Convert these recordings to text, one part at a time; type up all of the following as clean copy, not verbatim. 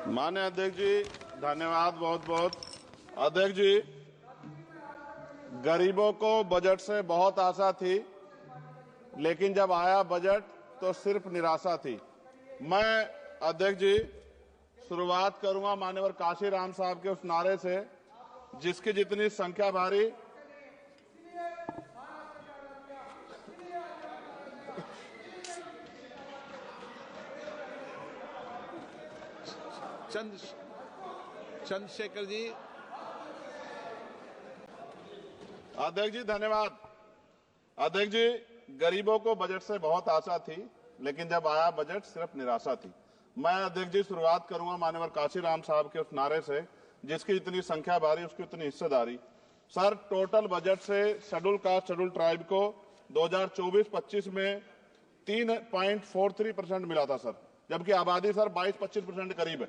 माननीय अध्यक्ष जी, धन्यवाद बहुत बहुत। अध्यक्ष जी, गरीबों को बजट से बहुत आशा थी, लेकिन जब आया बजट तो सिर्फ निराशा थी। मैं अध्यक्ष जी शुरुआत करूंगा माननीय काशीराम साहब के उस नारे से, जिसकी जितनी संख्या भारी चंद्रशेखर जी। अध्यक्ष जी धन्यवाद। अध्यक्ष जी, गरीबों को बजट से बहुत आशा थी, लेकिन जब आया बजट सिर्फ निराशा थी। मैं अध्यक्ष जी शुरुआत करूंगा माननीय काशीराम साहब के उस नारे से, जिसकी जितनी संख्या भारी उसकी उतनी हिस्सेदारी। सर, टोटल बजट से शेड्यूल कास्ट शेड्यूल ट्राइब को 2024-25 में 3.43% मिला था सर, जबकि आबादी सर 22-25% करीब है।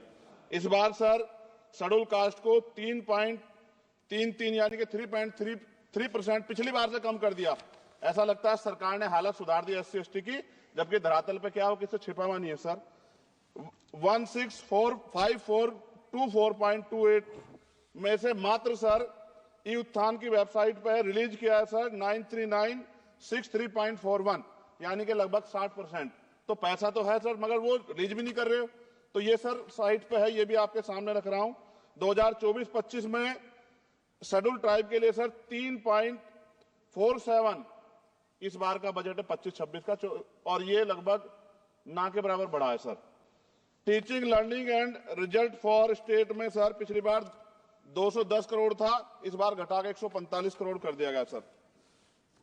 इस बार सर शेड्यूल कास्ट को 3.33 यानी कि 3.33% पिछली बार से कम कर दिया। ऐसा लगता है सरकार ने हालत सुधार दी SC/ST की, जबकि धरातल पे क्या हो किसी छिपा हुआ नहीं है सर। 1645424.28 में से मात्र सर ई उत्थान की वेबसाइट पर रिलीज किया है सर 93963.41, यानी कि लगभग 60%। तो पैसा तो है सर, मगर वो रिलीज भी नहीं कर रहे हो। तो ये सर साइट पे है, ये भी आपके सामने रख रहा हूं। 2024-25 में शेड्यूल ट्राइब के लिए सर 3.47 इस बार का बजट है 25-26 का, और ये लगभग ना के बराबर बढ़ा है sir. Teaching learning and result for state में सर पिछली बार 210 करोड़ था, इस बार घटा के 145 करोड़ कर दिया गया sir.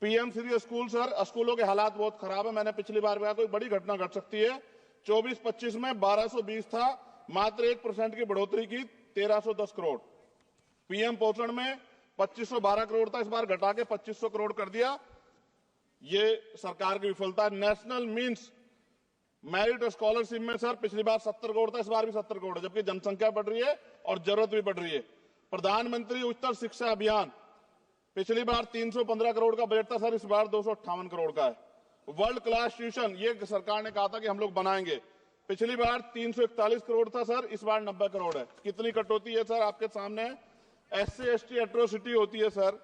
PM Shri school sir, स्कूलों के हालात बहुत खराब है। मैंने पिछली बार कहा कोई बड़ी घटना घट सकती है। 24-25 में 1220 था, मात्र 1% की बढ़ोतरी की 1310 करोड़। PM पोषण में 2512 करोड़ था, इस बार घटा के 2500 करोड़ कर दिया। ये सरकार की विफलता है। नेशनल मीन्स मेरिट स्कॉलरशिप में सर पिछली बार 70 करोड़ था, इस बार भी 70 करोड़ है, जबकि जनसंख्या बढ़ रही है और जरूरत भी बढ़ रही है। प्रधानमंत्री उच्चतर शिक्षा अभियान पिछली बार 315 करोड़ का बजट था सर, इस बार 258 करोड़ का है। वर्ल्ड क्लास ट्यूशन ये सरकार ने कहा था कि हम लोग बनाएंगे, पिछली बार 341 करोड़ था सर, इस बार 90 करोड़ है। कितनी कटौती है सर आपके सामने। SC/ST एट्रोसिटी होती है सर,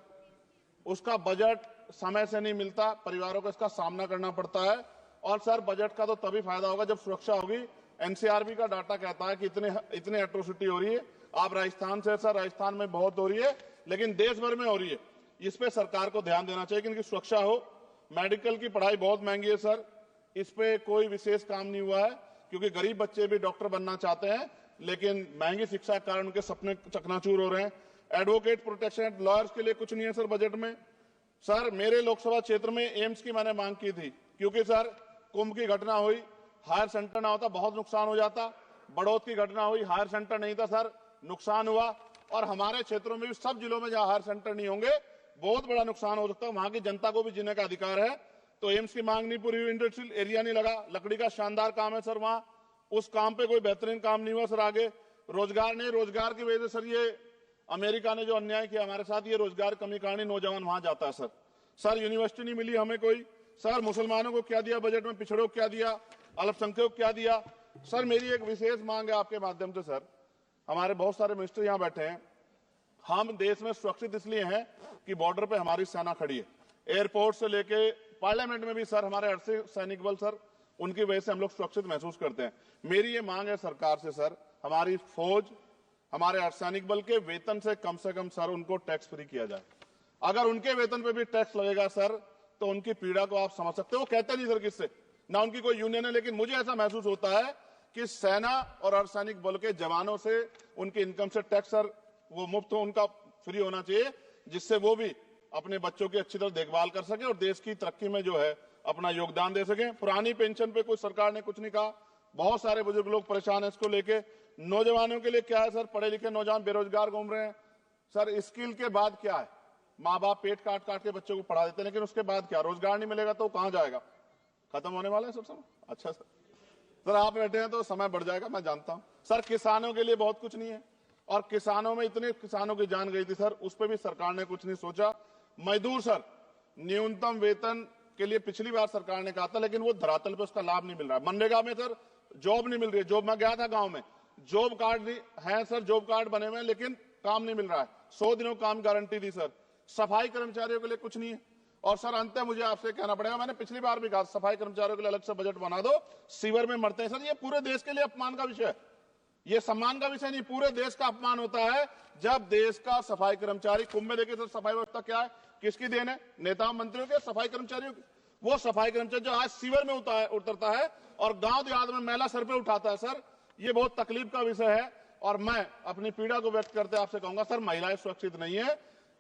उसका बजट समय से नहीं मिलता, परिवारों को इसका सामना करना पड़ता है। और सर बजट का तो तभी फायदा होगा जब सुरक्षा होगी। NCRB का डाटा कहता है कि इतने एट्रोसिटी हो रही है। आप राजस्थान से सर, राजस्थान में बहुत हो रही है, लेकिन देश भर में हो रही है। इस पे सरकार को ध्यान देना चाहिए कि इनकी सुरक्षा हो। मेडिकल की पढ़ाई बहुत महंगी है सर, इस पे कोई विशेष काम नहीं हुआ है, क्योंकि गरीब बच्चे भी डॉक्टर बनना चाहते हैं, लेकिन महंगी शिक्षा के कारण उनके सपने चकनाचूर हो रहे हैं। एडवोकेट प्रोटेक्शन लॉयर्स के लिए कुछ नहीं है सर बजट में। सर मेरे लोकसभा क्षेत्र में एम्स की मैंने मांग की थी, क्योंकि सर कुंभ की घटना हुई, हायर सेंटर ना होता बहुत नुकसान हो जाता। बड़ौद की घटना हुई, हायर सेंटर नहीं था सर, नुकसान हुआ। और हमारे क्षेत्रों में भी सब जिलों में जहां हायर सेंटर नहीं होंगे बहुत बड़ा नुकसान हो सकता है। वहां की जनता को भी जीने का अधिकार है। तो एम्स की मांग नहीं पूरी हुई, इंडस्ट्रियल एरिया नहीं लगा। लकड़ी का शानदार काम है सर वहां, उस काम पे कोई बेहतरीन काम नहीं हुआ सर। आगे रोजगार नहीं, रोजगार की वजह से सर ये अमेरिका ने जो अन्याय किया हमारे साथ, ये रोजगार कमी कारण नौजवान वहां जाता है सर। सर यूनिवर्सिटी नहीं मिली हमें कोई। सर मुसलमानों को क्या दिया बजट में, पिछड़ों को क्या दिया, अल्पसंख्यकों को क्या दिया। सर मेरी एक विशेष मांग है आपके माध्यम से सर, हमारे बहुत सारे मिनिस्टर यहां बैठे हैं। हम देश में सुरक्षित इसलिए हैं कि बॉर्डर पे हमारी सेना खड़ी है। एयरपोर्ट से लेके पार्लियामेंट में भी सर हमारे अर्धसैनिक बल सर, उनकी वजह से हम लोग सुरक्षित महसूस करते हैं। मेरी ये मांग है सरकार से सर, हमारी फौज, हमारे अर्धसैनिक बल के वेतन से कम सर उनको टैक्स फ्री किया जाए। अगर उनके वेतन पे भी टैक्स लगेगा सर, तो उनकी पीड़ा को आप समझ सकते हो। वो कहते नहीं सर किससे, ना उनकी कोई यूनियन है, लेकिन मुझे ऐसा महसूस होता है कि सेना और अर्धसैनिक बल के जवानों से उनकी इनकम से टैक्स सर वो मुफ्त हो, उनका फ्री होना चाहिए, जिससे वो भी अपने बच्चों की अच्छी तरह देखभाल कर सके और देश की तरक्की में जो है अपना योगदान दे सके। पुरानी पेंशन पे कोई सरकार ने कुछ नहीं कहा, बहुत सारे बुजुर्ग लोग परेशान है इसको लेके। नौजवानों के लिए क्या है सर, पढ़े लिखे नौजवान बेरोजगार घूम रहे हैं सर। स्किल के बाद क्या है, माँ बाप पेट काट काट के बच्चों को पढ़ा देते हैं, लेकिन उसके बाद क्या, रोजगार नहीं मिलेगा तो कहां जाएगा, खत्म होने वाला है सर समय। अच्छा सर आप बैठे हैं तो समय बढ़ जाएगा, मैं जानता हूं सर। किसानों के लिए बहुत कुछ नहीं है, और किसानों में इतने किसानों की जान गई थी सर, उस पर भी सरकार ने कुछ नहीं सोचा। मजदूर सर, न्यूनतम वेतन के लिए पिछली बार सरकार ने कहा था, लेकिन वो धरातल पे उसका लाभ नहीं मिल रहा है। मनरेगा में सर जॉब नहीं मिल रही है। जॉब, मैं गया था गांव में, जॉब कार्ड है सर, जॉब कार्ड बने हुए हैं लेकिन काम नहीं मिल रहा है। 100 दिनों काम गारंटी दी सर। सफाई कर्मचारियों के लिए कुछ नहीं है। और सर अंत मुझे आपसे कहना पड़ेगा, मैंने पिछली बार भी कहा सफाई कर्मचारियों के लिए अलग से बजट बना दो, सीवर में मरते हैं सर। ये पूरे देश के लिए अपमान का विषय है, ये सम्मान का विषय नहीं, पूरे देश का अपमान होता है जब देश का सफाई कर्मचारी, कुंभ में देखिए सर सफाई व्यवस्था क्या है, किसकी देन है, नेताओं मंत्रियों के, सफाई कर्मचारियों की। वो सफाई कर्मचारी जो आज सीवर में उतरता है और गांव देहात में मैला सर पे उठाता है सर, ये बहुत तकलीफ का विषय है। और मैं अपनी पीड़ा को व्यक्त करते आपसे कहूंगा सर, महिलाएं सुरक्षित नहीं है।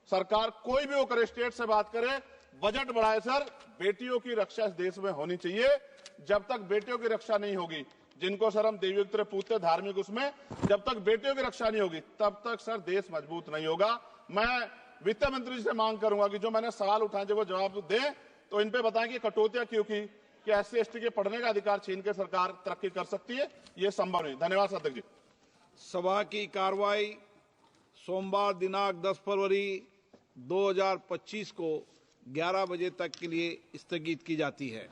सरकार कोई भी वो करे, स्टेट से बात करे, बजट बढ़ाए सर। बेटियों की रक्षा इस देश में होनी चाहिए। जब तक बेटियों की रक्षा नहीं होगी, जिनको सर हम देवयुक्त पूछते धार्मिक, उसमें जब तक बेटियों की रक्षा नहीं होगी तब तक सर देश मजबूत नहीं होगा। मैं वित्त मंत्री जी से मांग करूंगा कि जो मैंने सवाल उठाए जब वो जवाब दें तो इन पे बताएं कि कटौतियां क्यों की, कि SC/ST के पढ़ने का अधिकार छीन के सरकार तरक्की कर सकती है, ये संभव नहीं। धन्यवाद अध्यक्ष जी। सभा की कार्रवाई सोमवार दिनांक 10 फरवरी 2025 को 11 बजे तक के लिए स्थगित की जाती है।